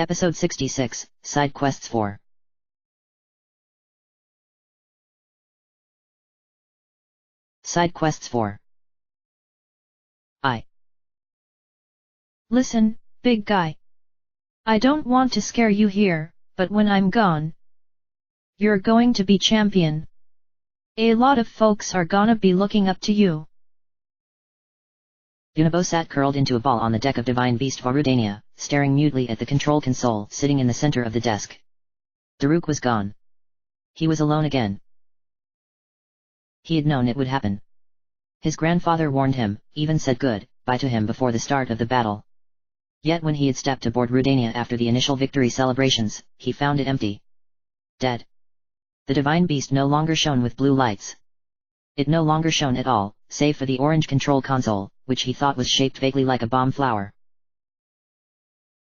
Episode 66, Side Quests 4. Side Quests 4. Listen, big guy. I don't want to scare you here, but when I'm gone, you're going to be champion. A lot of folks are gonna be looking up to you. Yunobo sat curled into a ball on the deck of Divine Beast Varudania, staring mutely at the control console sitting in the center of the desk. Daruk was gone. He was alone again. He had known it would happen. His grandfather warned him, even said goodbye to him before the start of the battle. Yet when he had stepped aboard Rudania after the initial victory celebrations, he found it empty. Dead. The Divine Beast no longer shone with blue lights. It no longer shone at all, save for the orange control console, which he thought was shaped vaguely like a bomb flower.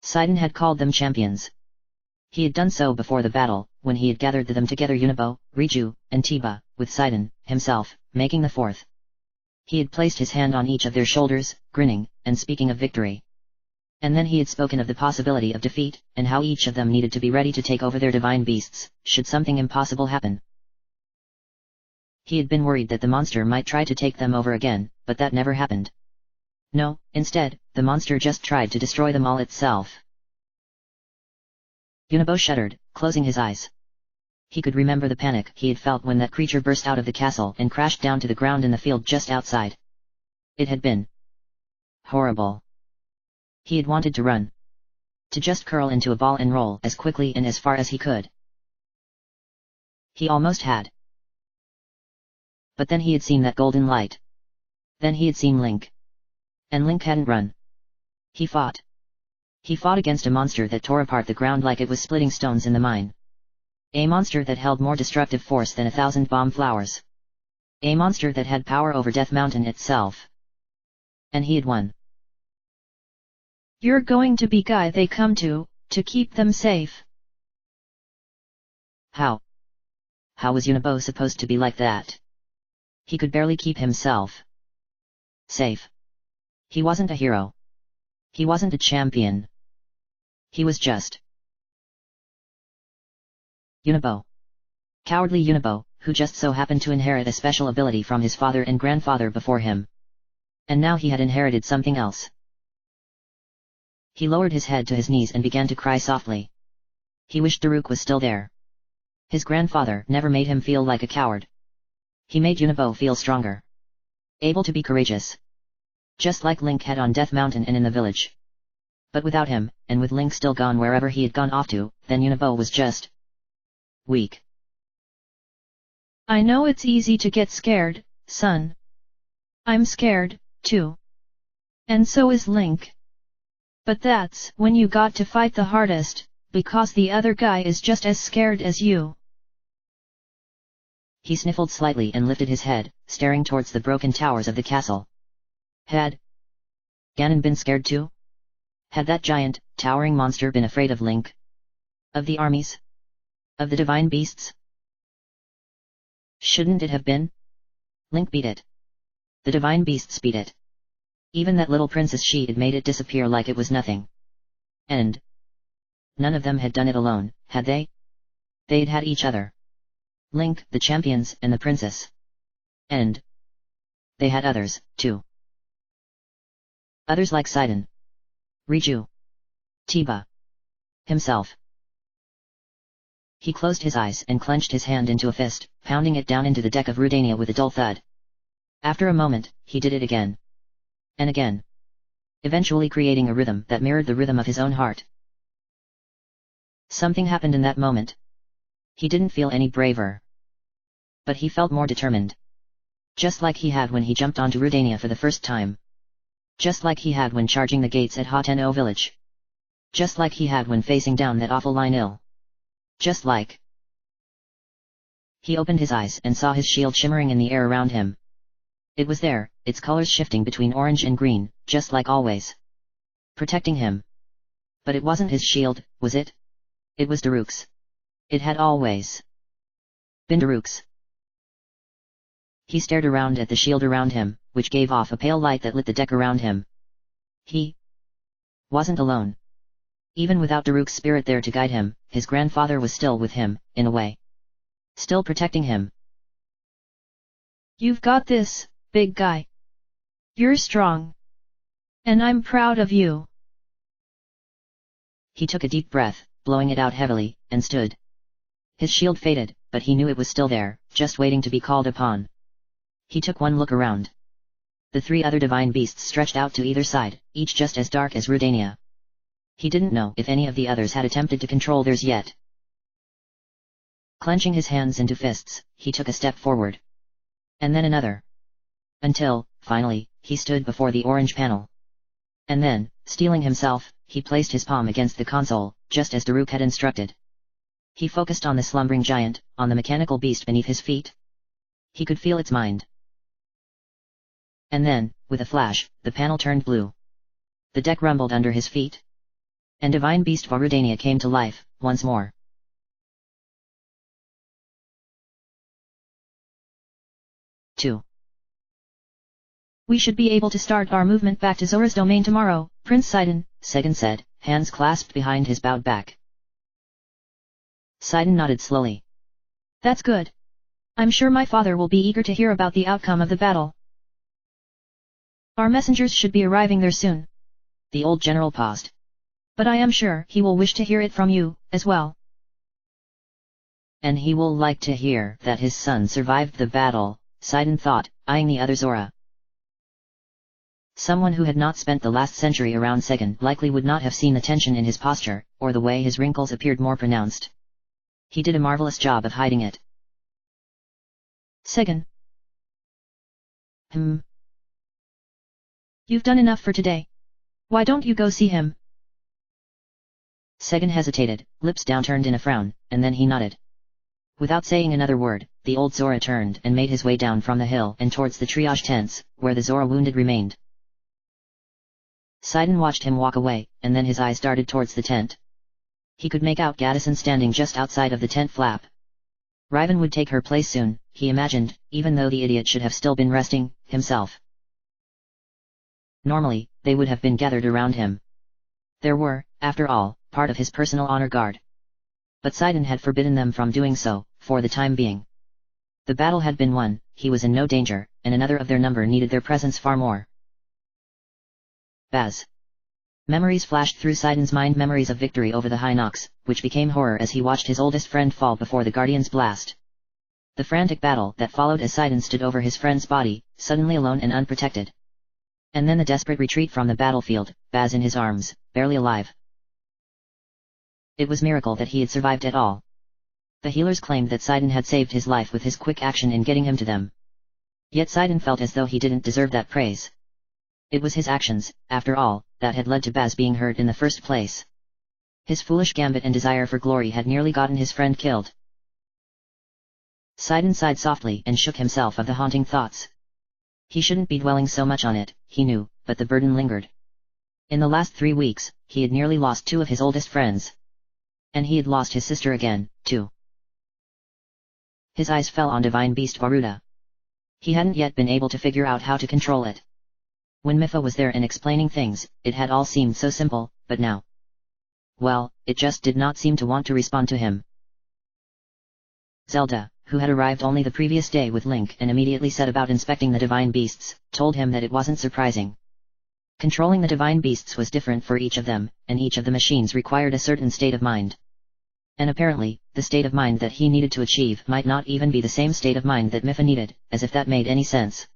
Sidon had called them champions. He had done so before the battle, when he had gathered them together Yunobo, Riju, and Tiba, with Sidon, himself, making the fourth. He had placed his hand on each of their shoulders, grinning, and speaking of victory. And then he had spoken of the possibility of defeat, and how each of them needed to be ready to take over their divine beasts, should something impossible happen. He had been worried that the monster might try to take them over again, but that never happened. No, instead, the monster just tried to destroy them all itself. Yunobo shuddered, closing his eyes. He could remember the panic he had felt when that creature burst out of the castle and crashed down to the ground in the field just outside. It had been horrible. He had wanted to run. To just curl into a ball and roll as quickly and as far as he could. He almost had. But then he had seen that golden light. Then he had seen Link. And Link hadn't run. He fought. He fought against a monster that tore apart the ground like it was splitting stones in the mine. A monster that held more destructive force than 1,000 bomb flowers. A monster that had power over Death Mountain itself. And he had won. You're going to be guy they come to keep them safe. How? How was Yunobo supposed to be like that? He could barely keep himself safe. He wasn't a hero. He wasn't a champion. He was just Yunobo. Cowardly Yunobo, who just so happened to inherit a special ability from his father and grandfather before him. And now he had inherited something else. He lowered his head to his knees and began to cry softly. He wished Daruk was still there. His grandfather never made him feel like a coward. He made Yunobo feel stronger. Able to be courageous. Just like Link had on Death Mountain and in the village. But without him, and with Link still gone wherever he had gone off to, then Yunobo was just weak. I know it's easy to get scared, son. I'm scared, too. And so is Link. But that's when you got to fight the hardest, because the other guy is just as scared as you. He sniffled slightly and lifted his head, staring towards the broken towers of the castle. Had Ganon been scared too? Had that giant, towering monster been afraid of Link? Of the armies? Of the divine beasts? Shouldn't it have been? Link beat it. The divine beasts beat it. Even that little princess, she had made it disappear like it was nothing. And none of them had done it alone, had they? They'd had each other. Link, the champions, and the princess. And they had others, too. Others like Sidon, Riju, Tiba, himself. He closed his eyes and clenched his hand into a fist, pounding it down into the deck of Rudania with a dull thud. After a moment, he did it again. And again. Eventually creating a rhythm that mirrored the rhythm of his own heart. Something happened in that moment. He didn't feel any braver. But he felt more determined. Just like he had when he jumped onto Rudania for the first time. Just like he had when charging the gates at Hateno village. Just like he had when facing down that awful Lionel. Just like. He opened his eyes and saw his shield shimmering in the air around him. It was there, its colors shifting between orange and green, just like always. Protecting him. But it wasn't his shield, was it? It was Daruk's. It had always been Daruk's. He stared around at the shield around him, which gave off a pale light that lit the deck around him. He wasn't alone. Even without Daruk's spirit there to guide him, his grandfather was still with him, in a way. Still protecting him. You've got this, big guy. You're strong. And I'm proud of you. He took a deep breath, blowing it out heavily, and stood. His shield faded, but he knew it was still there, just waiting to be called upon. He took one look around. The 3 other divine beasts stretched out to either side, each just as dark as Rudania. He didn't know if any of the others had attempted to control theirs yet. Clenching his hands into fists, he took a step forward. And then another. Until, finally, he stood before the orange panel. And then, steeling himself, he placed his palm against the console, just as Daruk had instructed. He focused on the slumbering giant, on the mechanical beast beneath his feet. He could feel its mind. And then, with a flash, the panel turned blue. The deck rumbled under his feet. And divine beast Varudania came to life, once more. Two. We should be able to start our movement back to Zora's domain tomorrow, Prince Sidon, Segan said, hands clasped behind his bowed back. Sidon nodded slowly. That's good. I'm sure my father will be eager to hear about the outcome of the battle. Our messengers should be arriving there soon. The old general paused. But I am sure he will wish to hear it from you, as well. And he will like to hear that his son survived the battle, Sidon thought, eyeing the other Zora. Someone who had not spent the last century around Segan likely would not have seen the tension in his posture, or the way his wrinkles appeared more pronounced. He did a marvelous job of hiding it. Segan. You've done enough for today. Why don't you go see him? Segan hesitated, lips downturned in a frown, and then he nodded. Without saying another word, the old Zora turned and made his way down from the hill and towards the triage tents, where the Zora wounded remained. Sidon watched him walk away, and then his eyes darted towards the tent. He could make out Gaddison standing just outside of the tent flap. Riven would take her place soon, he imagined, even though the idiot should have still been resting, himself. Normally, they would have been gathered around him. There were, after all, part of his personal honor guard. But Sidon had forbidden them from doing so, for the time being. The battle had been won, he was in no danger, and another of their number needed their presence far more. Baz. Memories flashed through Sidon's mind, memories of victory over the High Nox, which became horror as he watched his oldest friend fall before the Guardian's blast. The frantic battle that followed as Sidon stood over his friend's body, suddenly alone and unprotected. And then the desperate retreat from the battlefield, Baz in his arms, barely alive. It was a miracle that he had survived at all. The healers claimed that Sidon had saved his life with his quick action in getting him to them. Yet Sidon felt as though he didn't deserve that praise. It was his actions, after all, that had led to Baz being hurt in the first place. His foolish gambit and desire for glory had nearly gotten his friend killed. Sidon sighed softly and shook himself of the haunting thoughts. He shouldn't be dwelling so much on it, he knew, but the burden lingered. In the last 3 weeks, he had nearly lost 2 of his oldest friends. And he had lost his sister again, too. His eyes fell on divine beast Varuda. He hadn't yet been able to figure out how to control it. When Mipha was there and explaining things, it had all seemed so simple, but now... well, it just did not seem to want to respond to him. Zelda, who had arrived only the previous day with Link and immediately set about inspecting the divine beasts, told him that it wasn't surprising. Controlling the divine beasts was different for each of them, and each of the machines required a certain state of mind. And apparently, the state of mind that he needed to achieve might not even be the same state of mind that Mipha needed, as if that made any sense.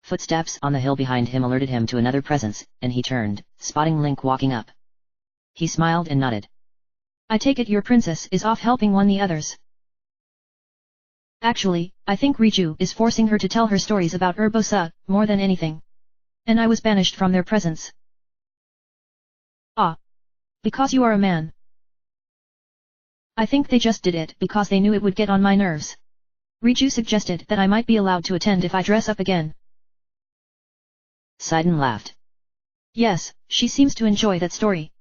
Footsteps on the hill behind him alerted him to another presence, and he turned, spotting Link walking up. He smiled and nodded. I take it your princess is off helping the others. Actually, I think Riju is forcing her to tell her stories about Urbosa, more than anything. And I was banished from their presence. Ah. Because you are a man. I think they just did it because they knew it would get on my nerves. Riju suggested that I might be allowed to attend if I dress up again. Sidon laughed. Yes, she seems to enjoy that story.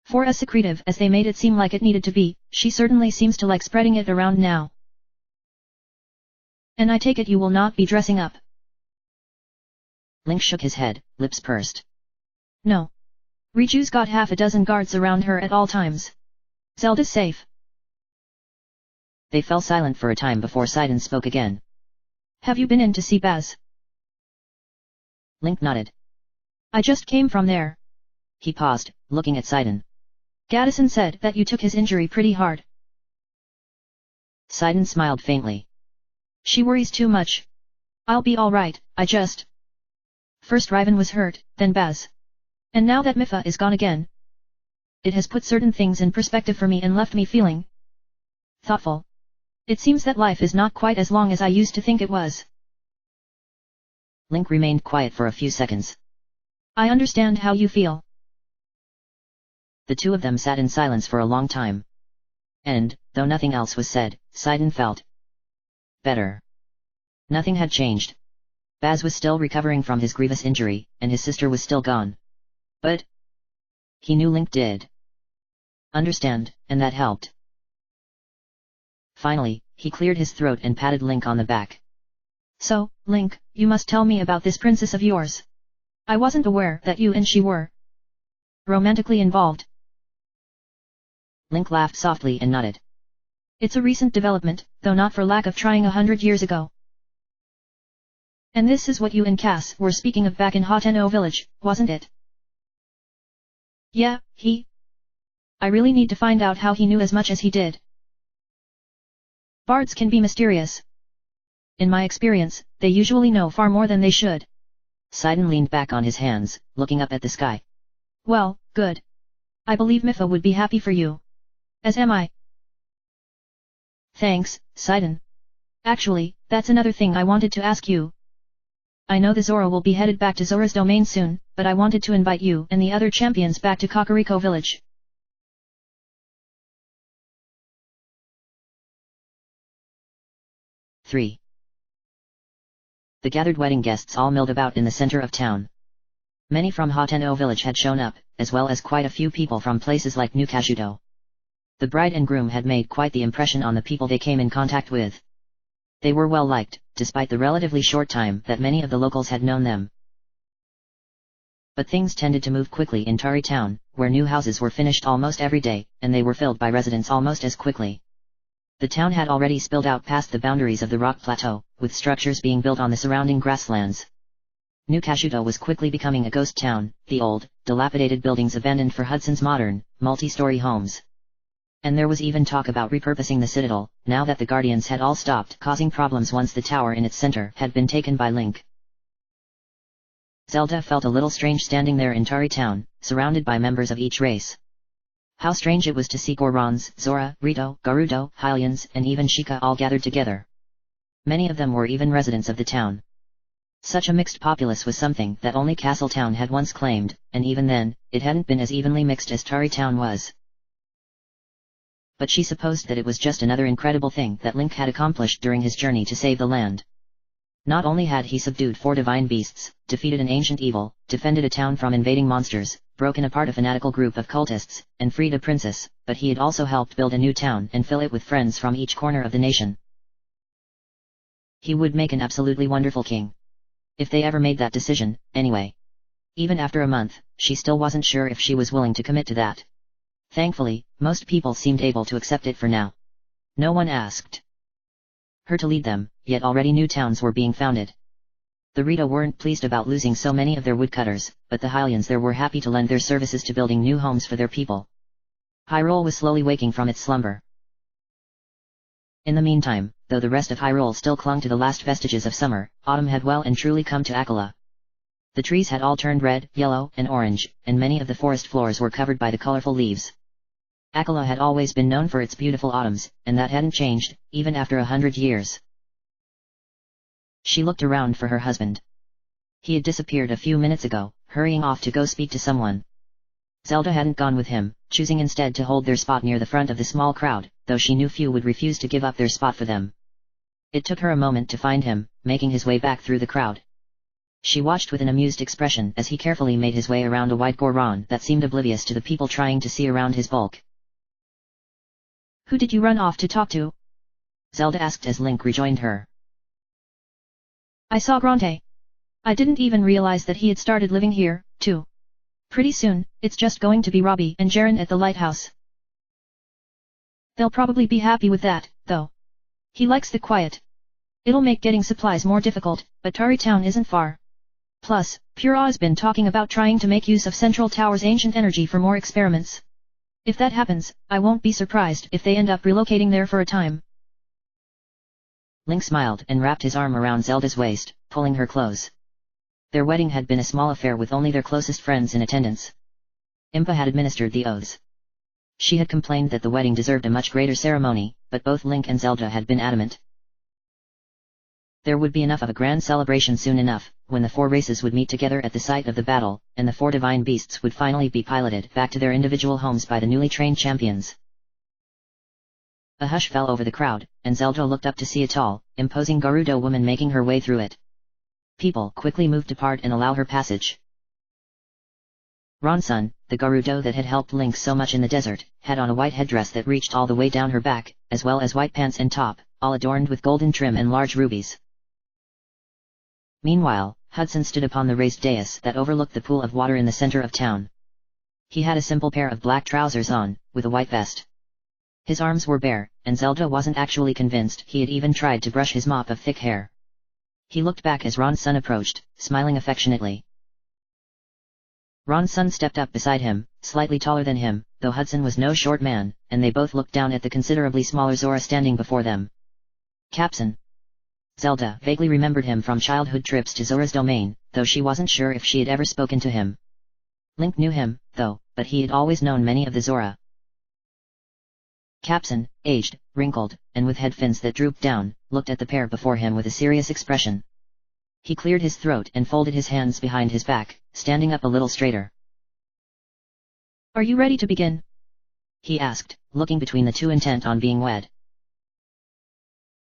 For as secretive as they made it seem like it needed to be, she certainly seems to like spreading it around now. And I take it you will not be dressing up. Link shook his head, lips pursed. No. Riju's got half a dozen guards around her at all times. Zelda's safe. They fell silent for a time before Sidon spoke again. Have you been in to see Baz? Link nodded. I just came from there. He paused, looking at Sidon. Gaddison said that you took his injury pretty hard. Sidon smiled faintly. She worries too much. I'll be alright, I just... First Riven was hurt, then Baz. And now that Mifa is gone again. It has put certain things in perspective for me and left me feeling... thoughtful. It seems that life is not quite as long as I used to think it was. Link remained quiet for a few seconds. I understand how you feel. The two of them sat in silence for a long time. And, though nothing else was said, Sidon felt better. Nothing had changed. Baz was still recovering from his grievous injury, and his sister was still gone. But he knew Link did understand, and that helped. Finally, he cleared his throat and patted Link on the back. So, Link, you must tell me about this princess of yours. I wasn't aware that you and she were romantically involved. Link laughed softly and nodded. It's a recent development, though not for lack of trying 100 years ago. And this is what you and Cass were speaking of back in Hoteno village, wasn't it? Yeah, I really need to find out how he knew as much as he did. Bards can be mysterious. In my experience, they usually know far more than they should. Sidon leaned back on his hands, looking up at the sky. Well, good. I believe Mifa would be happy for you. As am I. Thanks, Sidon. Actually, that's another thing I wanted to ask you. I know the Zora will be headed back to Zora's domain soon, but I wanted to invite you and the other champions back to Kakariko village. 3. The gathered wedding guests all milled about in the center of town. Many from Hoteno village had shown up, as well as quite a few people from places like New Kashudo. The bride and groom had made quite the impression on the people they came in contact with. They were well liked, despite the relatively short time that many of the locals had known them. But things tended to move quickly in Tari town, where new houses were finished almost every day, and they were filled by residents almost as quickly. The town had already spilled out past the boundaries of the rock plateau, with structures being built on the surrounding grasslands. New Kashudo was quickly becoming a ghost town, the old, dilapidated buildings abandoned for Hudson's modern, multi-story homes. And there was even talk about repurposing the citadel, now that the Guardians had all stopped causing problems once the tower in its center had been taken by Link. Zelda felt a little strange standing there in Tari town, surrounded by members of each race. How strange it was to see Gorons, Zora, Rito, Garudo, Hylians, and even Sheikah all gathered together. Many of them were even residents of the town. Such a mixed populace was something that only Castle Town had once claimed, and even then, it hadn't been as evenly mixed as Tari Town was. But she supposed that it was just another incredible thing that Link had accomplished during his journey to save the land. Not only had he subdued 4 divine beasts, defeated an ancient evil, defended a town from invading monsters, broken apart a fanatical group of cultists, and freed a princess, but he had also helped build a new town and fill it with friends from each corner of the nation. He would make an absolutely wonderful king. If they ever made that decision, anyway. Even after a month, she still wasn't sure if she was willing to commit to that. Thankfully, most people seemed able to accept it for now. No one asked her to lead them, yet already new towns were being founded. The Rito weren't pleased about losing so many of their woodcutters, but the Hylians there were happy to lend their services to building new homes for their people. Hyrule was slowly waking from its slumber. In the meantime, though the rest of Hyrule still clung to the last vestiges of summer, autumn had well and truly come to Akala. The trees had all turned red, yellow, and orange, and many of the forest floors were covered by the colorful leaves. Akala had always been known for its beautiful autumns, and that hadn't changed, even after 100 years. She looked around for her husband. He had disappeared a few minutes ago, hurrying off to go speak to someone. Zelda hadn't gone with him, choosing instead to hold their spot near the front of the small crowd, though she knew few would refuse to give up their spot for them. It took her a moment to find him, making his way back through the crowd. She watched with an amused expression as he carefully made his way around a wide Goron that seemed oblivious to the people trying to see around his bulk. Who did you run off to talk to? Zelda asked as Link rejoined her. I saw Grante. I didn't even realize that he had started living here, too. Pretty soon, it's just going to be Robbie and Jaren at the lighthouse. They'll probably be happy with that, though. He likes the quiet. It'll make getting supplies more difficult, but Tari Town isn't far. Plus, Pura's been talking about trying to make use of Central Tower's ancient energy for more experiments. If that happens, I won't be surprised if they end up relocating there for a time. Link smiled and wrapped his arm around Zelda's waist, pulling her close. Their wedding had been a small affair with only their closest friends in attendance. Impa had administered the oaths. She had complained that the wedding deserved a much greater ceremony, but both Link and Zelda had been adamant. There would be enough of a grand celebration soon enough, when the 4 races would meet together at the site of the battle, and the 4 divine beasts would finally be piloted back to their individual homes by the newly trained champions. A hush fell over the crowd, and Zelda looked up to see a tall, imposing Gerudo woman making her way through it. People quickly moved apart and allowed her passage. Ronsun, the Gerudo that had helped Link so much in the desert, had on a white headdress that reached all the way down her back, as well as white pants and top, all adorned with golden trim and large rubies. Meanwhile, Hudson stood upon the raised dais that overlooked the pool of water in the center of town. He had a simple pair of black trousers on, with a white vest. His arms were bare, and Zelda wasn't actually convinced he had even tried to brush his mop of thick hair. He looked back as Ronsun approached, smiling affectionately. Ronsun stepped up beside him, slightly taller than him, though Hudson was no short man, and they both looked down at the considerably smaller Zora standing before them. Capson. Zelda vaguely remembered him from childhood trips to Zora's domain, though she wasn't sure if she had ever spoken to him. Link knew him, though, but he had always known many of the Zora. Capson, aged, wrinkled, and with head fins that drooped down, looked at the pair before him with a serious expression. He cleared his throat and folded his hands behind his back, standing up a little straighter. Are you ready to begin? He asked, looking between the two intent on being wed.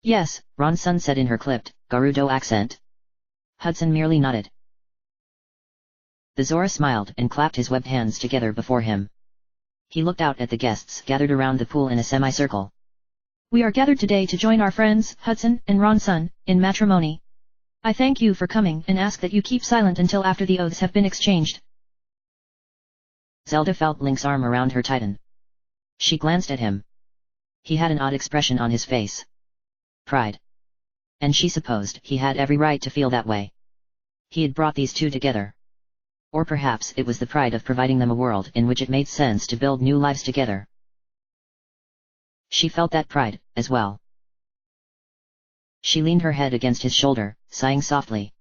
Yes, Ronsun said in her clipped, Gerudo accent. Hudson merely nodded. The Zora smiled and clapped his webbed hands together before him. He looked out at the guests gathered around the pool in a semicircle. We are gathered today to join our friends, Hudson and Ronsun, in matrimony. I thank you for coming and ask that you keep silent until after the oaths have been exchanged. Zelda felt Link's arm around her tighten. She glanced at him. He had an odd expression on his face. Pride. And she supposed he had every right to feel that way. He had brought these two together. Or perhaps it was the pride of providing them a world in which it made sense to build new lives together. She felt that pride, as well. She leaned her head against his shoulder, sighing softly.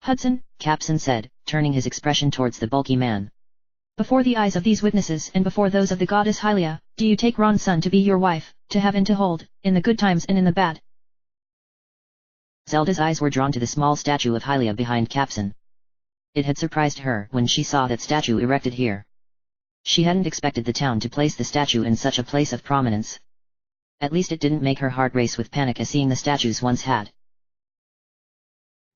Hudson, Capson said, turning his expression towards the bulky man. Before the eyes of these witnesses and before those of the goddess Hylia, do you take Ronsun to be your wife, to have and to hold, in the good times and in the bad? Zelda's eyes were drawn to the small statue of Hylia behind Capson. It had surprised her when she saw that statue erected here. She hadn't expected the town to place the statue in such a place of prominence. At least it didn't make her heart race with panic as seeing the statues once had.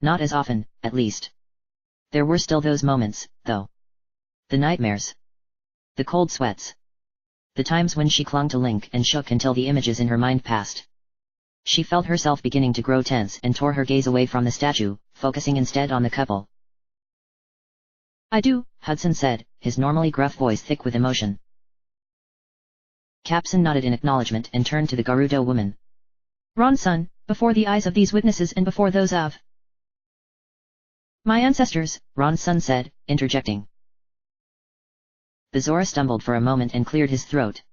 Not as often, at least. There were still those moments, though. The nightmares. The cold sweats. The times when she clung to Link and shook until the images in her mind passed. She felt herself beginning to grow tense and tore her gaze away from the statue, focusing instead on the couple. I do, Hudson said, his normally gruff voice thick with emotion. Capson nodded in acknowledgement and turned to the Gerudo woman. Ronsun, before the eyes of these witnesses and before those of my ancestors, Ronsun said, interjecting. The Zora stumbled for a moment and cleared his throat.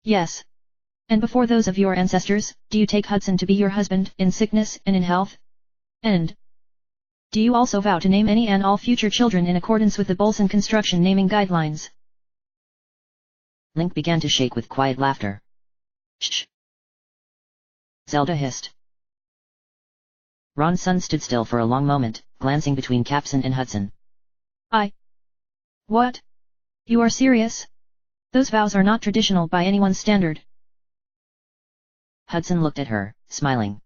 Yes. And before those of your ancestors, do you take Hudson to be your husband, in sickness and in health? And do you also vow to name any and all future children in accordance with the Bolson construction naming guidelines? Link began to shake with quiet laughter. Shh! Zelda hissed. Ronsun stood still for a long moment, glancing between Capson and Hudson. What? You are serious? Those vows are not traditional by anyone's standard. Hudson looked at her, smiling.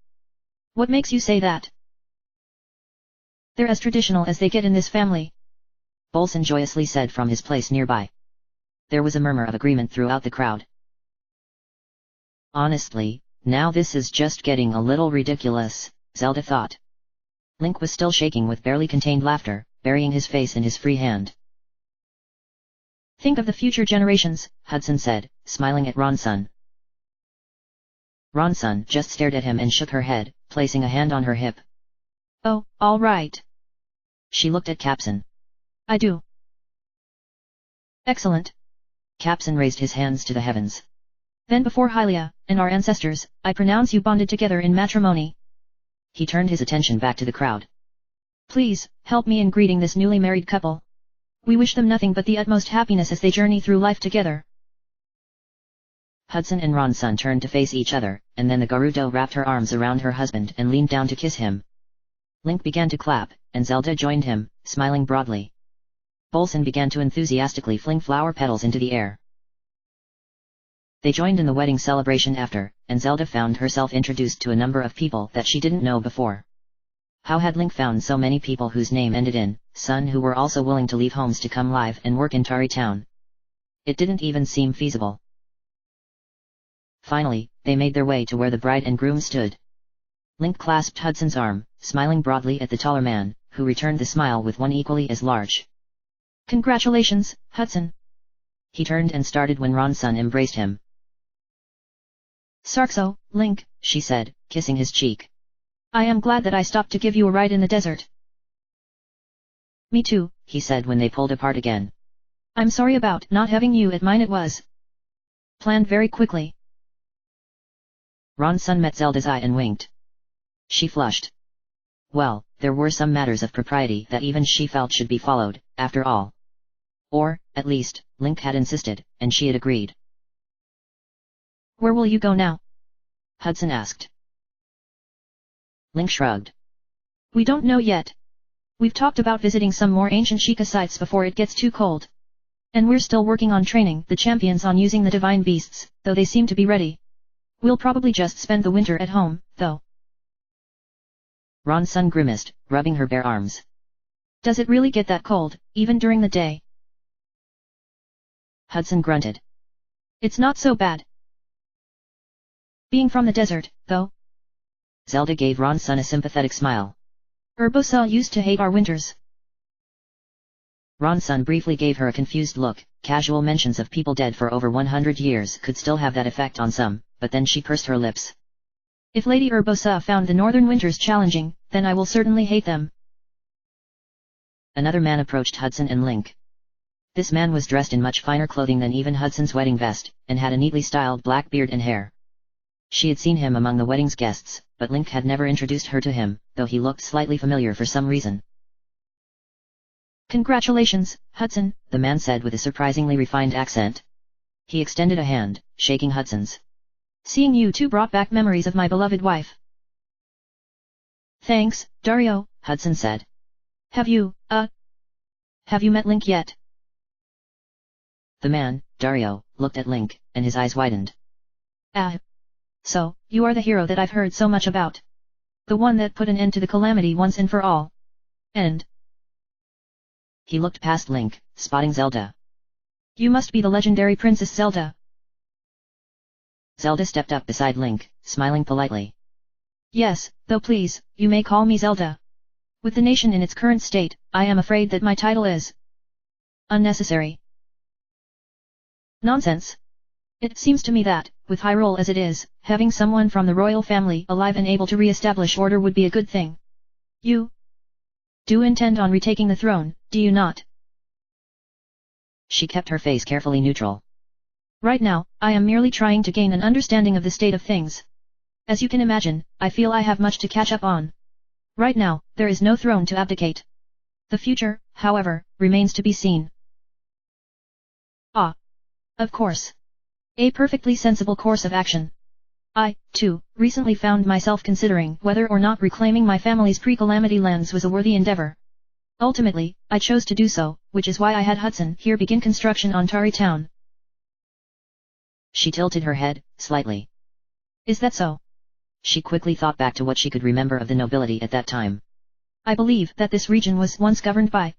What makes you say that? They're as traditional as they get in this family. Bolson joyously said from his place nearby. There was a murmur of agreement throughout the crowd. Honestly, now this is just getting a little ridiculous, Zelda thought. Link was still shaking with barely contained laughter, burying his face in his free hand. Think of the future generations, Hudson said, smiling at Ronsun. Ronsun just stared at him and shook her head, placing a hand on her hip. Oh, all right. She looked at Capson. I do. Excellent. Capson raised his hands to the heavens. Then before Hylia, and our ancestors, I pronounce you bonded together in matrimony. He turned his attention back to the crowd. Please, help me in greeting this newly married couple. We wish them nothing but the utmost happiness as they journey through life together. Hudson and Ronsun turned to face each other, and then the Gerudo wrapped her arms around her husband and leaned down to kiss him. Link began to clap, and Zelda joined him, smiling broadly. Bolson began to enthusiastically fling flower petals into the air. They joined in the wedding celebration after, and Zelda found herself introduced to a number of people that she didn't know before. How had Link found so many people whose name ended in Sun who were also willing to leave homes to come live and work in Tari Town? It didn't even seem feasible. Finally, they made their way to where the bride and groom stood. Link clasped Hudson's arm, smiling broadly at the taller man, who returned the smile with one equally as large. Congratulations, Hudson. He turned and started when Ronsun embraced him. Sarkso, Link, she said, kissing his cheek. I am glad that I stopped to give you a ride in the desert. Me too, he said when they pulled apart again. I'm sorry about not having you at mine. It was planned very quickly. Ronsun met Zelda's eye and winked. She flushed. Well, there were some matters of propriety that even she felt should be followed, after all. Or, at least, Link had insisted, and she had agreed. Where will you go now? Hudson asked. Link shrugged. We don't know yet. We've talked about visiting some more ancient Sheikah sites before it gets too cold. And we're still working on training the champions on using the divine beasts, though they seem to be ready. We'll probably just spend the winter at home, though. Ronsun grimaced, rubbing her bare arms. Does it really get that cold, even during the day? Hudson grunted. It's not so bad. Being from the desert, though. Zelda gave Ronsun a sympathetic smile. Urbosa used to hate our winters. Ronsun briefly gave her a confused look. Casual mentions of people dead for over 100 years could still have that effect on some, but then she pursed her lips. If Lady Urbosa found the northern winters challenging, then I will certainly hate them. Another man approached Hudson and Link. This man was dressed in much finer clothing than even Hudson's wedding vest, and had a neatly styled black beard and hair. She had seen him among the wedding's guests, but Link had never introduced her to him, though he looked slightly familiar for some reason. Congratulations, Hudson, the man said with a surprisingly refined accent. He extended a hand, shaking Hudson's. Seeing you two brought back memories of my beloved wife. Thanks, Dario, Hudson said. Have you met Link yet? The man, Dario, looked at Link, and his eyes widened. So, you are the hero that I've heard so much about. The one that put an end to the calamity once and for all. And he looked past Link, spotting Zelda. You must be the legendary Princess Zelda. Zelda stepped up beside Link, smiling politely. Yes, though please, you may call me Zelda. With the nation in its current state, I am afraid that my title is unnecessary. Nonsense. It seems to me that, with Hyrule as it is, having someone from the royal family alive and able to re-establish order would be a good thing. You do intend on retaking the throne, do you not? She kept her face carefully neutral. Right now, I am merely trying to gain an understanding of the state of things. As you can imagine, I feel I have much to catch up on. Right now, there is no throne to abdicate. The future, however, remains to be seen. Of course. A perfectly sensible course of action. I, too, recently found myself considering whether or not reclaiming my family's pre-calamity lands was a worthy endeavor. Ultimately, I chose to do so, which is why I had Hudson here begin construction on Tari Town. She tilted her head, slightly. Is that so? She quickly thought back to what she could remember of the nobility at that time. I believe that this region was once governed by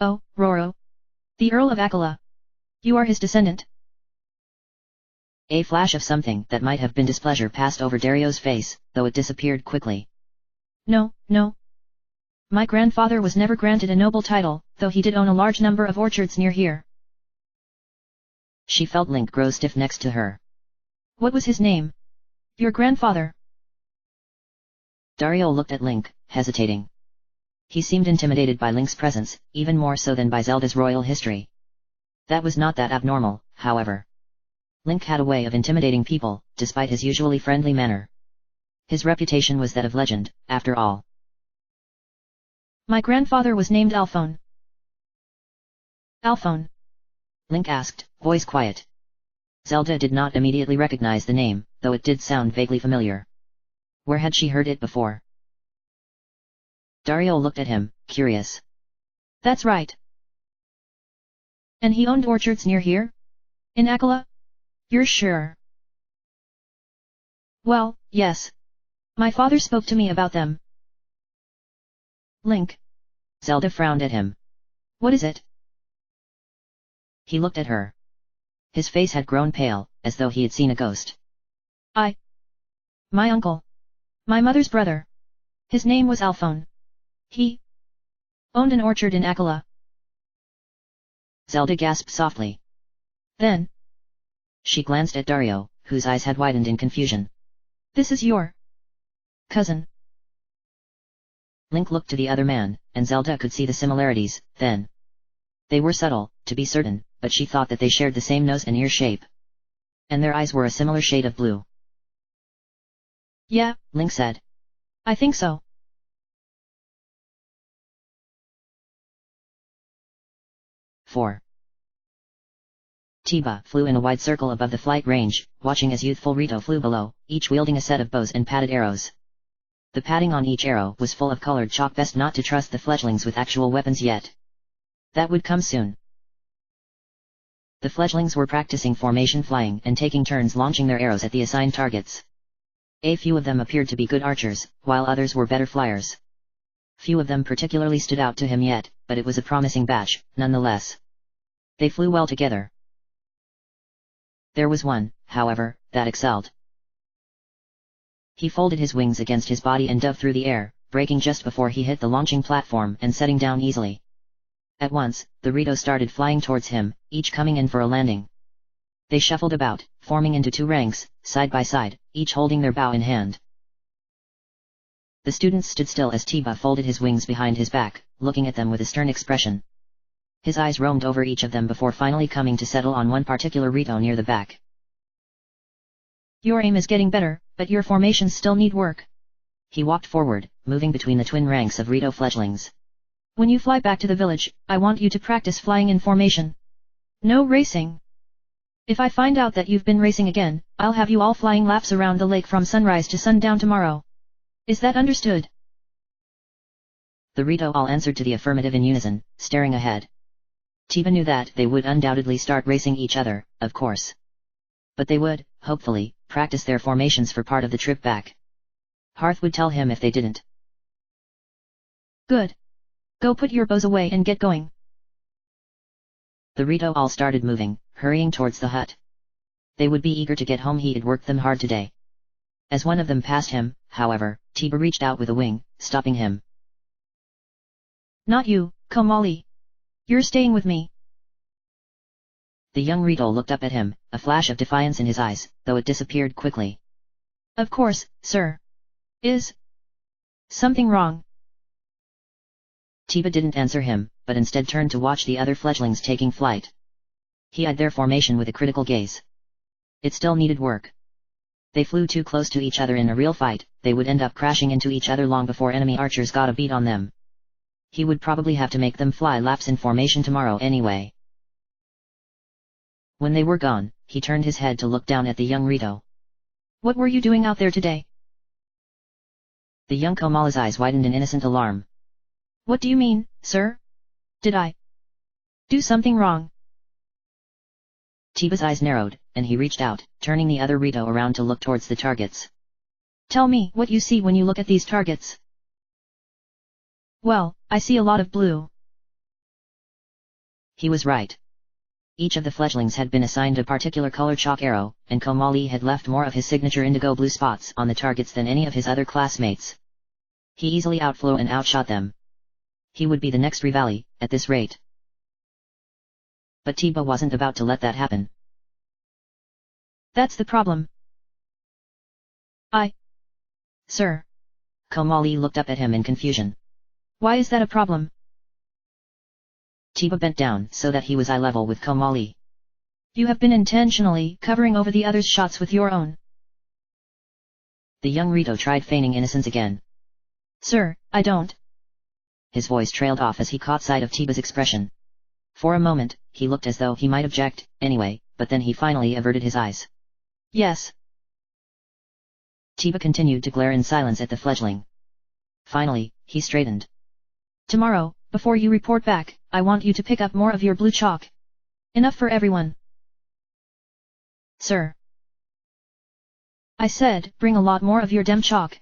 Roro, the Earl of Akala. You are his descendant. A flash of something that might have been displeasure passed over Dario's face, though it disappeared quickly. No. My grandfather was never granted a noble title, though he did own a large number of orchards near here. She felt Link grow stiff next to her. What was his name? Your grandfather? Dario looked at Link, hesitating. He seemed intimidated by Link's presence, even more so than by Zelda's royal history. That was not that abnormal, however. Link had a way of intimidating people, despite his usually friendly manner. His reputation was that of legend, after all. My grandfather was named Alphone. Alphone? Link asked, voice quiet. Zelda did not immediately recognize the name, though it did sound vaguely familiar. Where had she heard it before? Dario looked at him, curious. That's right. And he owned orchards near here? In Akala? You're sure? Well, yes. My father spoke to me about them. Link. Zelda frowned at him. What is it? He looked at her. His face had grown pale, as though he had seen a ghost. My uncle. My mother's brother. His name was Alphone. He owned an orchard in Akala. Zelda gasped softly. Then she glanced at Dario, whose eyes had widened in confusion. This is your cousin. Link looked to the other man, and Zelda could see the similarities, then. They were subtle, to be certain, but she thought that they shared the same nose and ear shape. And their eyes were a similar shade of blue. Yeah, Link said. I think so. Tiba flew in a wide circle above the flight range, watching as youthful Rito flew below, each wielding a set of bows and padded arrows. The padding on each arrow was full of colored chalk. Best not to trust the fledglings with actual weapons yet. That would come soon. The fledglings were practicing formation flying and taking turns launching their arrows at the assigned targets. A few of them appeared to be good archers, while others were better flyers. Few of them particularly stood out to him yet, but it was a promising batch, nonetheless. They flew well together. There was one, however, that excelled. He folded his wings against his body and dove through the air, braking just before he hit the launching platform and setting down easily. At once, the Rito started flying towards him, each coming in for a landing. They shuffled about, forming into two ranks, side by side, each holding their bow in hand. The students stood still as Tiba folded his wings behind his back, looking at them with a stern expression. His eyes roamed over each of them before finally coming to settle on one particular Rito near the back. Your aim is getting better, but your formations still need work. He walked forward, moving between the twin ranks of Rito fledglings. When you fly back to the village, I want you to practice flying in formation. No racing. If I find out that you've been racing again, I'll have you all flying laps around the lake from sunrise to sundown tomorrow. Is that understood? The Rito all answered to the affirmative in unison, staring ahead. Tiba knew that they would undoubtedly start racing each other, of course. But they would, hopefully, practice their formations for part of the trip back. Hearth would tell him if they didn't. Good. Go put your bows away and get going. The Rito all started moving, hurrying towards the hut. They would be eager to get home. He had worked them hard today. As one of them passed him, however, Tiba reached out with a wing, stopping him. Not you, Komali. You're staying with me. The young Rito looked up at him, a flash of defiance in his eyes, though it disappeared quickly. Of course, sir. Is something wrong? Tiba didn't answer him, but instead turned to watch the other fledglings taking flight. He eyed their formation with a critical gaze. It still needed work. They flew too close to each other. In a real fight, they would end up crashing into each other long before enemy archers got a beat on them. He would probably have to make them fly laps in formation tomorrow anyway. When they were gone, he turned his head to look down at the young Rito. What were you doing out there today? The young Komala's eyes widened in innocent alarm. What do you mean, sir? Did I do something wrong? Tiba's eyes narrowed, and he reached out, turning the other Rito around to look towards the targets. Tell me what you see when you look at these targets. Well, I see a lot of blue. He was right. Each of the fledglings had been assigned a particular color chalk arrow, and Komali had left more of his signature indigo blue spots on the targets than any of his other classmates. He easily outflew and outshot them. He would be the next Rivali, at this rate. But Tiba wasn't about to let that happen. That's the problem. Sir. Komali looked up at him in confusion. Why is that a problem? Tiba bent down so that he was eye level with Komali. You have been intentionally covering over the other's shots with your own. The young Rito tried feigning innocence again. Sir, I don't. His voice trailed off as he caught sight of Tiba's expression. For a moment, he looked as though he might object, anyway, but then he finally averted his eyes. Yes. Tiba continued to glare in silence at the fledgling. Finally, he straightened. Tomorrow, before you report back, I want you to pick up more of your blue chalk. Enough for everyone. Sir. I said, bring a lot more of your dem chalk.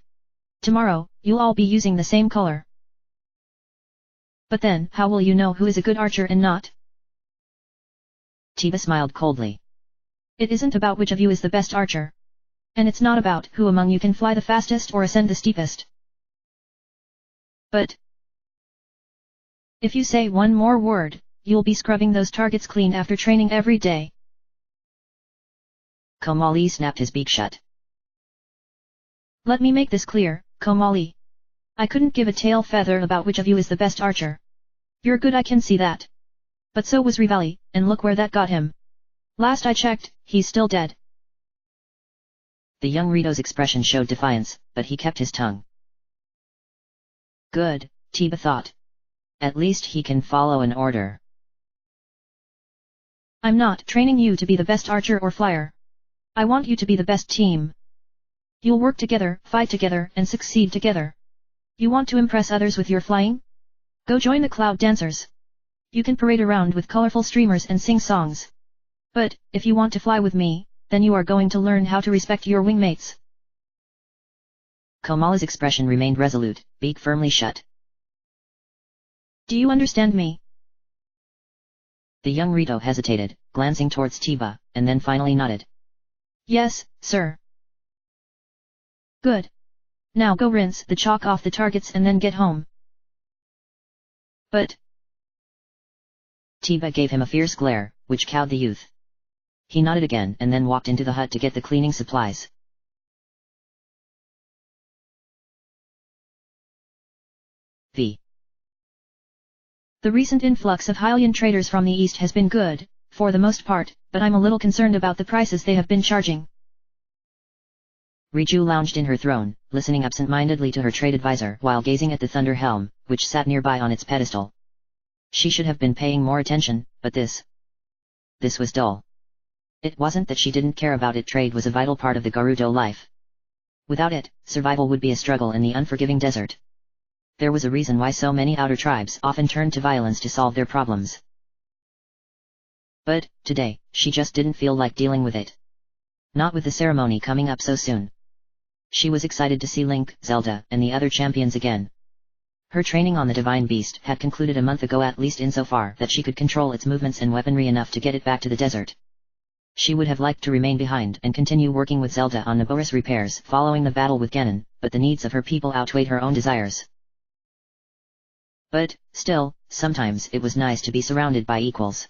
Tomorrow, you'll all be using the same color. But then, how will you know who is a good archer and not? Tiba smiled coldly. It isn't about which of you is the best archer. And it's not about who among you can fly the fastest or ascend the steepest. But if you say one more word, you'll be scrubbing those targets clean after training every day. Komali snapped his beak shut. Let me make this clear, Komali. I couldn't give a tail feather about which of you is the best archer. You're good, I can see that. But so was Rivali, and look where that got him. Last I checked, he's still dead. The young Rito's expression showed defiance, but he kept his tongue. Good, Tiba thought. At least he can follow an order. I'm not training you to be the best archer or flyer. I want you to be the best team. You'll work together, fight together, and succeed together. You want to impress others with your flying? Go join the cloud dancers. You can parade around with colorful streamers and sing songs. But, if you want to fly with me, then you are going to learn how to respect your wingmates. Komali's expression remained resolute, beak firmly shut. Do you understand me? The young Rito hesitated, glancing towards Tiba, and then finally nodded. Yes, sir. Good. Now go rinse the chalk off the targets and then get home. But Tiba gave him a fierce glare, which cowed the youth. He nodded again and then walked into the hut to get the cleaning supplies. The recent influx of Hylian traders from the east has been good, for the most part, but I'm a little concerned about the prices they have been charging. Riju lounged in her throne, listening absent-mindedly to her trade advisor while gazing at the thunder helm, which sat nearby on its pedestal. She should have been paying more attention, but this was dull. It wasn't that she didn't care about it. Trade was a vital part of the Gerudo life. Without it, survival would be a struggle in the unforgiving desert. There was a reason why so many outer tribes often turned to violence to solve their problems. But, today, she just didn't feel like dealing with it. Not with the ceremony coming up so soon. She was excited to see Link, Zelda, and the other champions again. Her training on the divine beast had concluded a month ago, at least insofar that she could control its movements and weaponry enough to get it back to the desert. She would have liked to remain behind and continue working with Zelda on Naboris repairs following the battle with Ganon, but the needs of her people outweighed her own desires. But, still, sometimes it was nice to be surrounded by equals.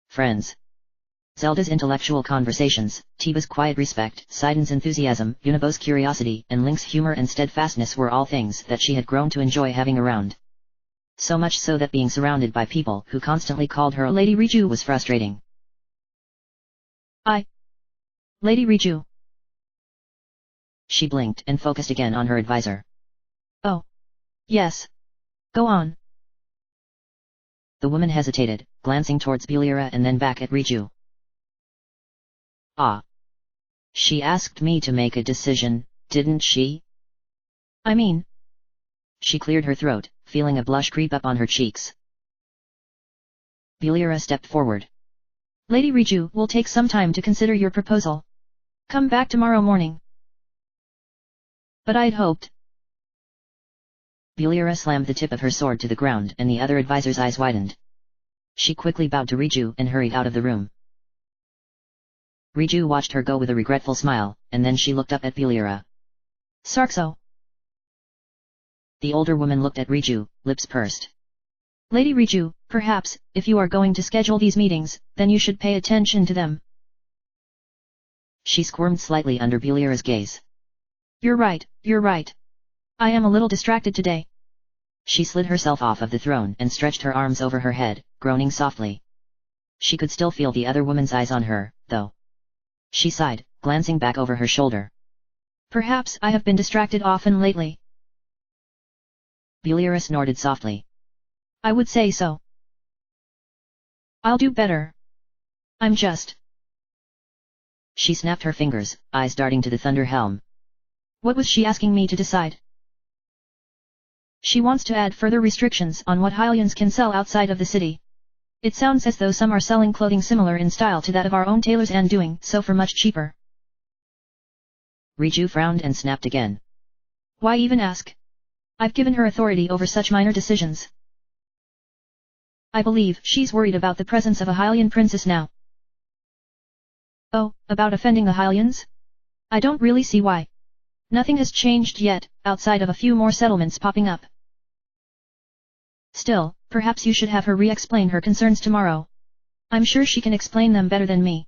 Friends. Zelda's intellectual conversations, Tiba's quiet respect, Sidon's enthusiasm, Yunobo's curiosity, and Link's humor and steadfastness were all things that she had grown to enjoy having around. So much so that being surrounded by people who constantly called her Lady Riju was frustrating. Lady Riju. She blinked and focused again on her advisor. Oh. Yes. Go on. The woman hesitated, glancing towards Bulira and then back at Riju. Ah. She asked me to make a decision, didn't she? I mean. She cleared her throat, feeling a blush creep up on her cheeks. Bulira stepped forward. Lady Riju will take some time to consider your proposal. Come back tomorrow morning. But I'd hoped. Bulira slammed the tip of her sword to the ground and the other advisor's eyes widened. She quickly bowed to Riju and hurried out of the room. Riju watched her go with a regretful smile, and then she looked up at Bulira. Sarkso. The older woman looked at Riju, lips pursed. Lady Riju, perhaps, if you are going to schedule these meetings, then you should pay attention to them. She squirmed slightly under Bulira's gaze. You're right, you're right. I am a little distracted today. She slid herself off of the throne and stretched her arms over her head, groaning softly. She could still feel the other woman's eyes on her, though. She sighed, glancing back over her shoulder. Perhaps I have been distracted often lately. Bulira snorted softly. I would say so. I'll do better. I'm just... She snapped her fingers, eyes darting to the thunder helm. What was she asking me to decide? She wants to add further restrictions on what Hylians can sell outside of the city. It sounds as though some are selling clothing similar in style to that of our own tailors and doing so for much cheaper. Riju frowned and snapped again. Why even ask? I've given her authority over such minor decisions. I believe she's worried about the presence of a Hylian princess now. Oh, about offending the Hylians? I don't really see why. Nothing has changed yet, outside of a few more settlements popping up. Still, perhaps you should have her re-explain her concerns tomorrow. I'm sure she can explain them better than me.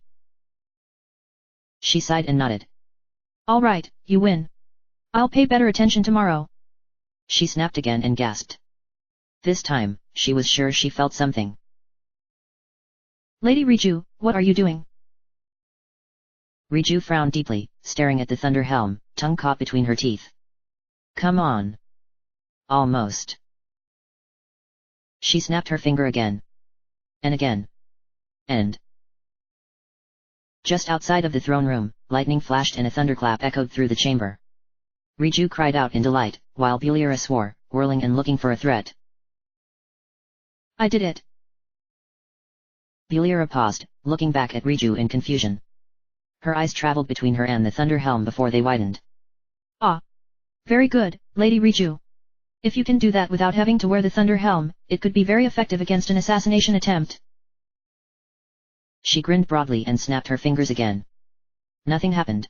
She sighed and nodded. All right, you win. I'll pay better attention tomorrow. She snapped again and gasped. This time, she was sure she felt something. Lady Riju, what are you doing? Riju frowned deeply, staring at the thunder helm, tongue caught between her teeth. Come on. Almost. She snapped her finger again. And again. And. Just outside of the throne room, lightning flashed and a thunderclap echoed through the chamber. Riju cried out in delight, while Bulira swore, whirling and looking for a threat. I did it. Bulira paused, looking back at Riju in confusion. Her eyes traveled between her and the thunder helm before they widened. Ah. Very good, Lady Riju. If you can do that without having to wear the thunder helm, it could be very effective against an assassination attempt. She grinned broadly and snapped her fingers again. Nothing happened.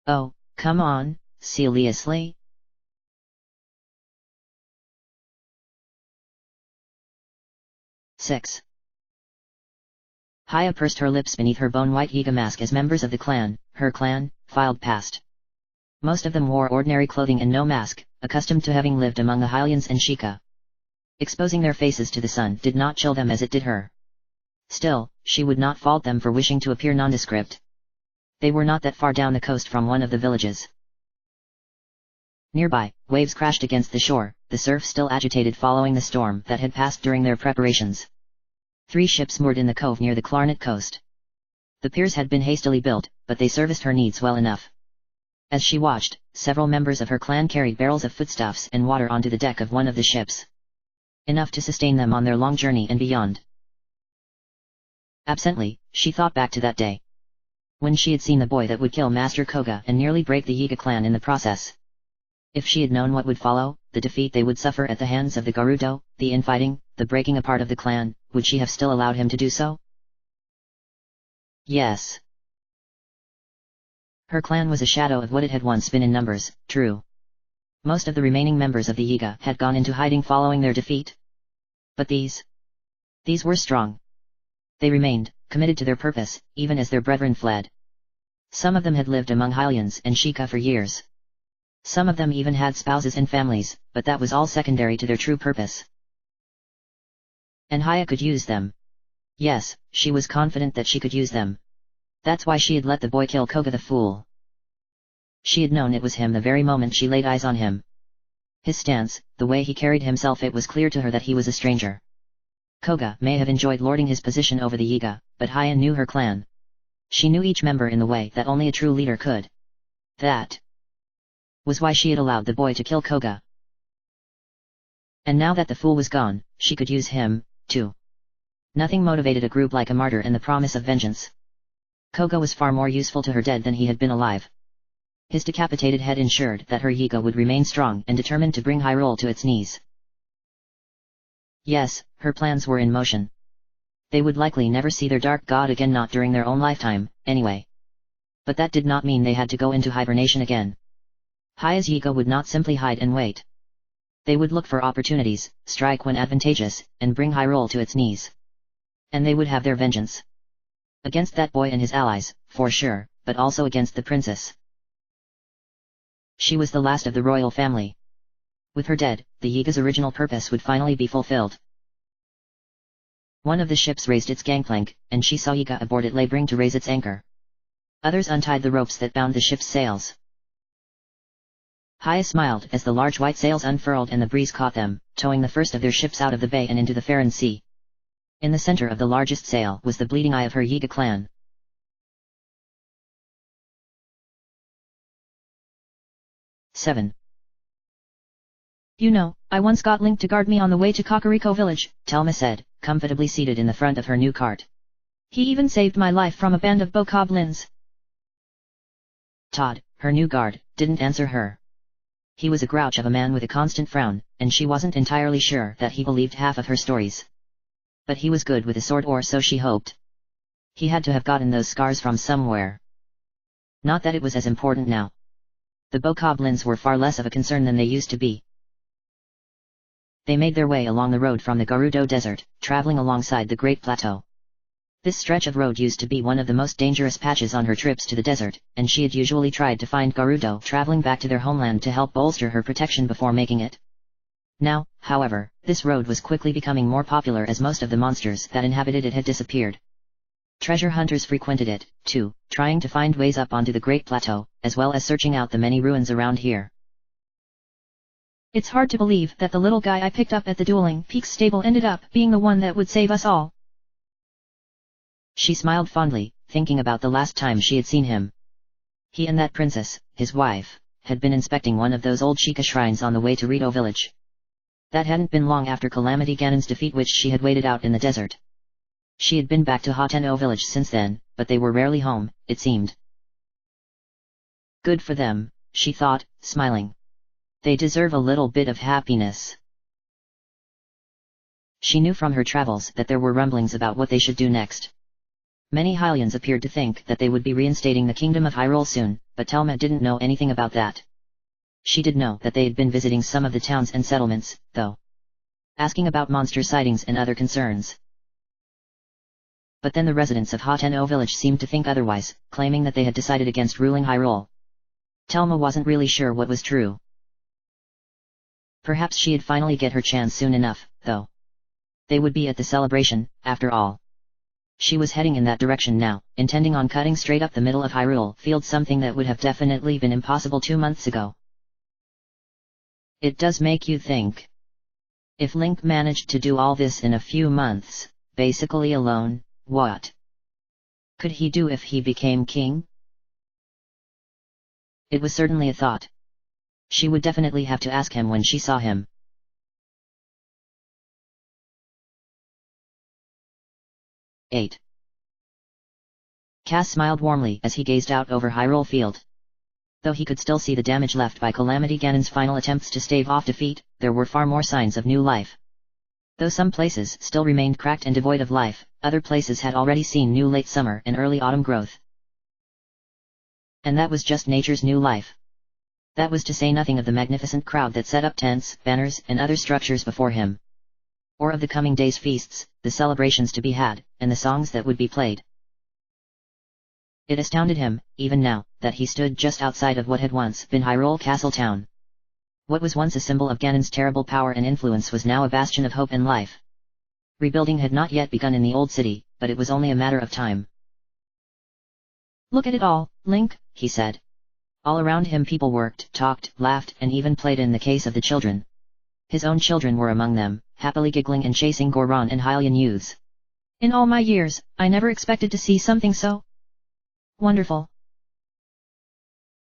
Oh, come on, seriously? Six. Haya pursed her lips beneath her bone-white Yiga mask as members of the clan, her clan, filed past. Most of them wore ordinary clothing and no mask, accustomed to having lived among the Hylians and Sheikah. Exposing their faces to the sun did not chill them as it did her. Still, she would not fault them for wishing to appear nondescript. They were not that far down the coast from one of the villages. Nearby, waves crashed against the shore, the surf still agitated following the storm that had passed during their preparations. 3 ships moored in the cove near the Clarnet coast. The piers had been hastily built, but they serviced her needs well enough. As she watched, several members of her clan carried barrels of foodstuffs and water onto the deck of one of the ships. Enough to sustain them on their long journey and beyond. Absently, she thought back to that day. When she had seen the boy that would kill Master Koga and nearly break the Yiga clan in the process. If she had known what would follow, the defeat they would suffer at the hands of the Garudo, the infighting, the breaking apart of the clan, would she have still allowed him to do so? Yes. Her clan was a shadow of what it had once been in numbers, true. Most of the remaining members of the Yiga had gone into hiding following their defeat. But these were strong. They remained, committed to their purpose, even as their brethren fled. Some of them had lived among Hylians and Sheikah for years. Some of them even had spouses and families, but that was all secondary to their true purpose. And Haya could use them. Yes, she was confident that she could use them. That's why she had let the boy kill Koga the fool. She had known it was him the very moment she laid eyes on him. His stance, the way he carried himself, it was clear to her that he was a stranger. Koga may have enjoyed lording his position over the Yiga, but Haya knew her clan. She knew each member in the way that only a true leader could. That was why she had allowed the boy to kill Koga. And now that the fool was gone, she could use him, too. Nothing motivated a group like a martyr and the promise of vengeance. Koga was far more useful to her dead than he had been alive. His decapitated head ensured that her Yiga would remain strong and determined to bring Hyrule to its knees. Yes, her plans were in motion. They would likely never see their dark god again, not during their own lifetime, anyway. But that did not mean they had to go into hibernation again. Haya's Yiga would not simply hide and wait. They would look for opportunities, strike when advantageous, and bring Hyrule to its knees. And they would have their vengeance. Against that boy and his allies, for sure, but also against the princess. She was the last of the royal family. With her dead, the Yiga's original purpose would finally be fulfilled. One of the ships raised its gangplank, and she saw Yiga aboard it laboring to raise its anchor. Others untied the ropes that bound the ship's sails. Haya smiled as the large white sails unfurled and the breeze caught them, towing the first of their ships out of the bay and into the Faron Sea. In the center of the largest sail was the bleeding eye of her Yiga clan. 7. You know, I once got Link to guard me on the way to Kakariko village, Telma said, comfortably seated in the front of her new cart. He even saved my life from a band of bokoblins. Todd, her new guard, didn't answer her. He was a grouch of a man with a constant frown, and she wasn't entirely sure that he believed half of her stories. But he was good with a sword, or so she hoped. He had to have gotten those scars from somewhere. Not that it was as important now. The bokoblins were far less of a concern than they used to be. They made their way along the road from the Gerudo Desert, traveling alongside the Great Plateau. This stretch of road used to be one of the most dangerous patches on her trips to the desert, and she had usually tried to find Gerudo traveling back to their homeland to help bolster her protection before making it. Now, however, this road was quickly becoming more popular as most of the monsters that inhabited it had disappeared. Treasure hunters frequented it, too, trying to find ways up onto the Great Plateau, as well as searching out the many ruins around here. It's hard to believe that the little guy I picked up at the Dueling Peaks stable ended up being the one that would save us all. She smiled fondly, thinking about the last time she had seen him. He and that princess, his wife, had been inspecting one of those old Sheikah shrines on the way to Rito village. That hadn't been long after Calamity Ganon's defeat, which she had waited out in the desert. She had been back to Hateno village since then, but they were rarely home, it seemed. Good for them, she thought, smiling. They deserve a little bit of happiness. She knew from her travels that there were rumblings about what they should do next. Many Hylians appeared to think that they would be reinstating the Kingdom of Hyrule soon, but Telma didn't know anything about that. She did know that they had been visiting some of the towns and settlements, though. Asking about monster sightings and other concerns. But then the residents of Hateno village seemed to think otherwise, claiming that they had decided against ruling Hyrule. Telma wasn't really sure what was true. Perhaps she'd finally get her chance soon enough, though. They would be at the celebration, after all. She was heading in that direction now, intending on cutting straight up the middle of Hyrule Field, something that would have definitely been impossible 2 months ago. It does make you think. If Link managed to do all this in a few months, basically alone, what could he do if he became king? It was certainly a thought. She would definitely have to ask him when she saw him. 8. Cass smiled warmly as he gazed out over Hyrule Field. Though he could still see the damage left by Calamity Ganon's final attempts to stave off defeat, there were far more signs of new life. Though some places still remained cracked and devoid of life, other places had already seen new late summer and early autumn growth. And that was just nature's new life. That was to say nothing of the magnificent crowd that set up tents, banners, and other structures before him. Or of the coming days' feasts, the celebrations to be had, and the songs that would be played. It astounded him, even now, that he stood just outside of what had once been Hyrule Castle Town. What was once a symbol of Ganon's terrible power and influence was now a bastion of hope and life. Rebuilding had not yet begun in the old city, but it was only a matter of time. Look at it all, Link, he said. All around him people worked, talked, laughed, and even played in the case of the children. His own children were among them, happily giggling and chasing Goron and Hylian youths. In all my years, I never expected to see something so wonderful.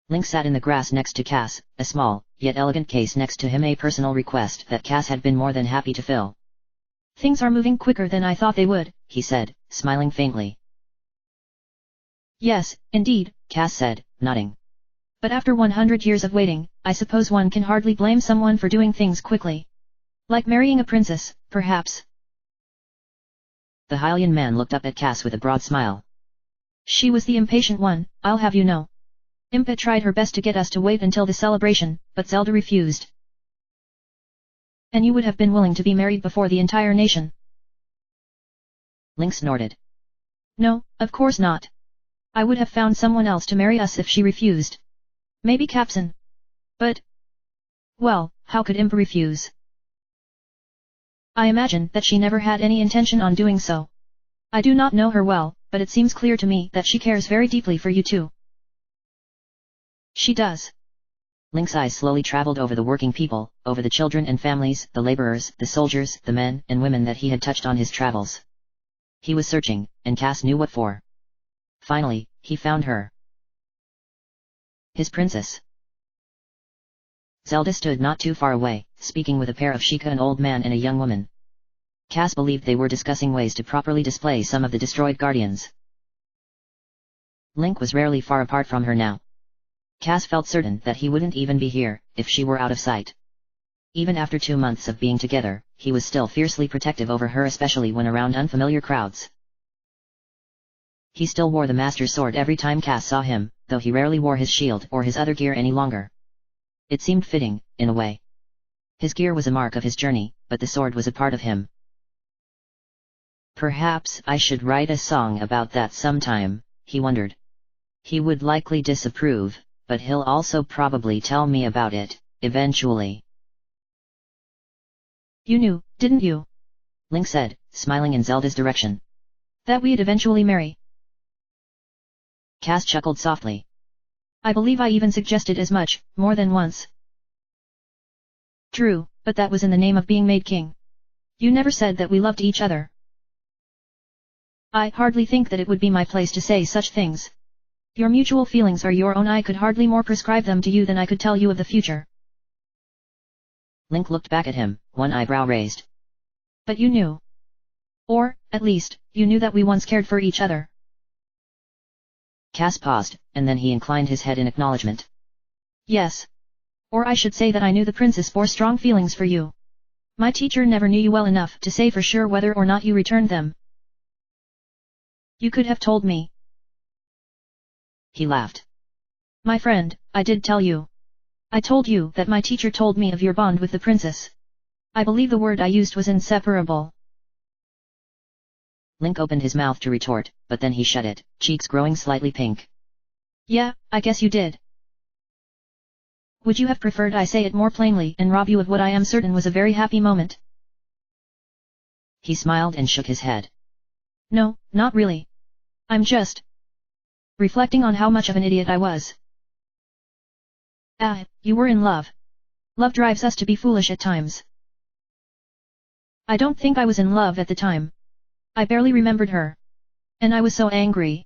Link sat in the grass next to Cass, a small, yet elegant case next to him, a personal request that Cass had been more than happy to fill. Things are moving quicker than I thought they would, he said, smiling faintly. Yes, indeed, Cass said, nodding. But after 100 years of waiting, I suppose one can hardly blame someone for doing things quickly. Like marrying a princess, perhaps. The Hylian man looked up at Cass with a broad smile. She was the impatient one, I'll have you know. Impa tried her best to get us to wait until the celebration, but Zelda refused. And you would have been willing to be married before the entire nation. Link snorted. No, of course not. I would have found someone else to marry us if she refused. Maybe Capson. But... well, how could Impa refuse? I imagine that she never had any intention on doing so. I do not know her well, but it seems clear to me that she cares very deeply for you too. She does. Link's eyes slowly traveled over the working people, over the children and families, the laborers, the soldiers, the men and women that he had touched on his travels. He was searching, and Cass knew what for. Finally, he found her. His princess. Zelda stood not too far away, speaking with a pair of Sheikah, an old man and a young woman. Cass believed they were discussing ways to properly display some of the destroyed guardians. Link was rarely far apart from her now. Cass felt certain that he wouldn't even be here, if she were out of sight. Even after 2 months of being together, he was still fiercely protective over her, especially when around unfamiliar crowds. He still wore the Master's sword every time Cass saw him, though he rarely wore his shield or his other gear any longer. It seemed fitting, in a way. His gear was a mark of his journey, but the sword was a part of him. Perhaps I should write a song about that sometime, he wondered. He would likely disapprove, but he'll also probably tell me about it, eventually. You knew, didn't you? Link said, smiling in Zelda's direction. That we'd eventually marry. Cass chuckled softly. I believe I even suggested as much, more than once. True, but that was in the name of being made king. You never said that we loved each other. I hardly think that it would be my place to say such things. Your mutual feelings are your own. I could hardly more prescribe them to you than I could tell you of the future. Link looked back at him, one eyebrow raised. But you knew. Or, at least, you knew that we once cared for each other. Cass paused, and then he inclined his head in acknowledgement. Yes. Or I should say that I knew the princess bore strong feelings for you. My teacher never knew you well enough to say for sure whether or not you returned them. You could have told me. He laughed. My friend, I did tell you. I told you that my teacher told me of your bond with the princess. I believe the word I used was inseparable. Link opened his mouth to retort, but then he shut it, cheeks growing slightly pink. Yeah, I guess you did. Would you have preferred I say it more plainly and rob you of what I am certain was a very happy moment? He smiled and shook his head. No, not really. I'm just reflecting on how much of an idiot I was. Ah, you were in love. Love drives us to be foolish at times. I don't think I was in love at the time. I barely remembered her. And I was so angry.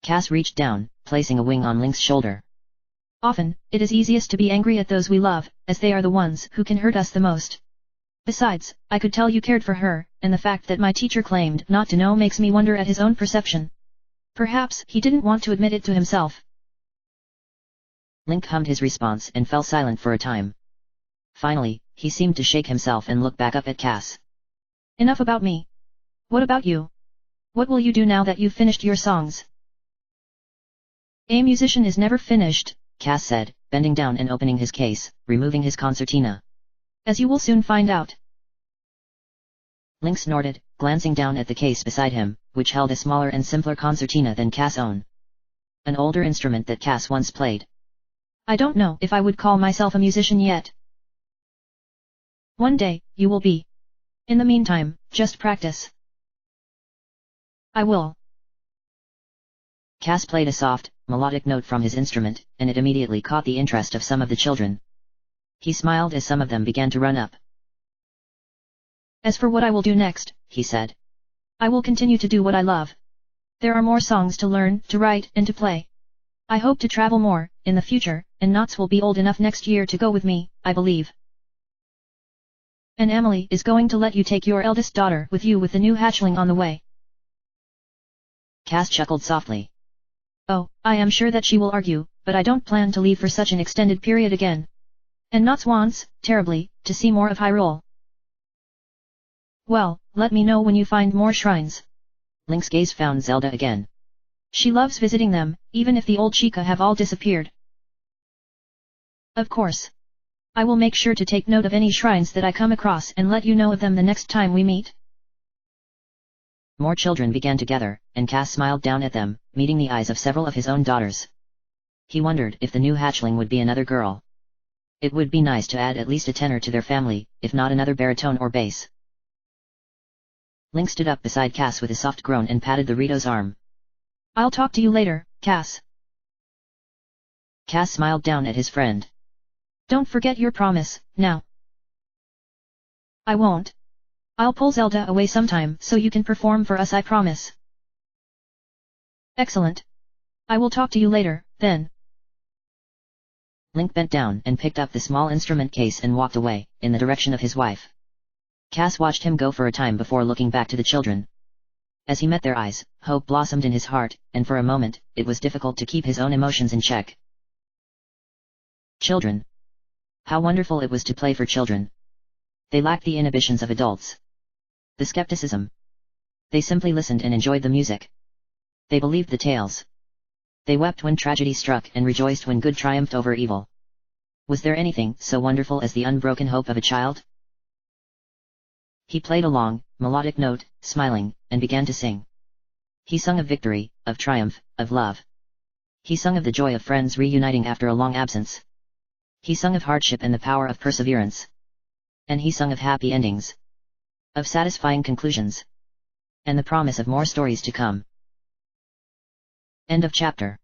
Cass reached down, placing a wing on Link's shoulder. Often, it is easiest to be angry at those we love, as they are the ones who can hurt us the most. Besides, I could tell you cared for her, and the fact that my teacher claimed not to know makes me wonder at his own perception. Perhaps he didn't want to admit it to himself. Link hummed his response and fell silent for a time. Finally, he seemed to shake himself and look back up at Cass. Enough about me. What about you? What will you do now that you've finished your songs? A musician is never finished, Cass said, bending down and opening his case, removing his concertina. As you will soon find out. Link snorted, glancing down at the case beside him, which held a smaller and simpler concertina than Cass' own. An older instrument that Cass once played. I don't know if I would call myself a musician yet. One day, you will be. In the meantime, just practice. I will. Cass played a soft, melodic note from his instrument, and it immediately caught the interest of some of the children. He smiled as some of them began to run up. As for what I will do next, he said. I will continue to do what I love. There are more songs to learn, to write, and to play. I hope to travel more, in the future, and Knots will be old enough next year to go with me, I believe. And Amelie is going to let you take your eldest daughter with you with the new hatchling on the way. Cass chuckled softly. Oh, I am sure that she will argue, but I don't plan to leave for such an extended period again. And Knots wants, terribly, to see more of Hyrule. Well, let me know when you find more shrines. Link's gaze found Zelda again. She loves visiting them, even if the old Sheikah have all disappeared. Of course. I will make sure to take note of any shrines that I come across and let you know of them the next time we meet. More children began to gather, and Cass smiled down at them, meeting the eyes of several of his own daughters. He wondered if the new hatchling would be another girl. It would be nice to add at least a tenor to their family, if not another baritone or bass. Link stood up beside Cass with a soft groan and patted the Rito's arm. I'll talk to you later, Cass. Cass smiled down at his friend. Don't forget your promise, now. I won't. I'll pull Zelda away sometime so you can perform for us, I promise. Excellent. I will talk to you later, then. Link bent down and picked up the small instrument case and walked away, in the direction of his wife. Cass watched him go for a time before looking back to the children. As he met their eyes, hope blossomed in his heart, and for a moment, it was difficult to keep his own emotions in check. Children. How wonderful it was to play for children. They lacked the inhibitions of adults. The skepticism. They simply listened and enjoyed the music. They believed the tales. They wept when tragedy struck and rejoiced when good triumphed over evil. Was there anything so wonderful as the unbroken hope of a child? He played a long, melodic note, smiling, and began to sing. He sung of victory, of triumph, of love. He sung of the joy of friends reuniting after a long absence. He sung of hardship and the power of perseverance. And he sung of happy endings. Of satisfying conclusions. And the promise of more stories to come. End of chapter.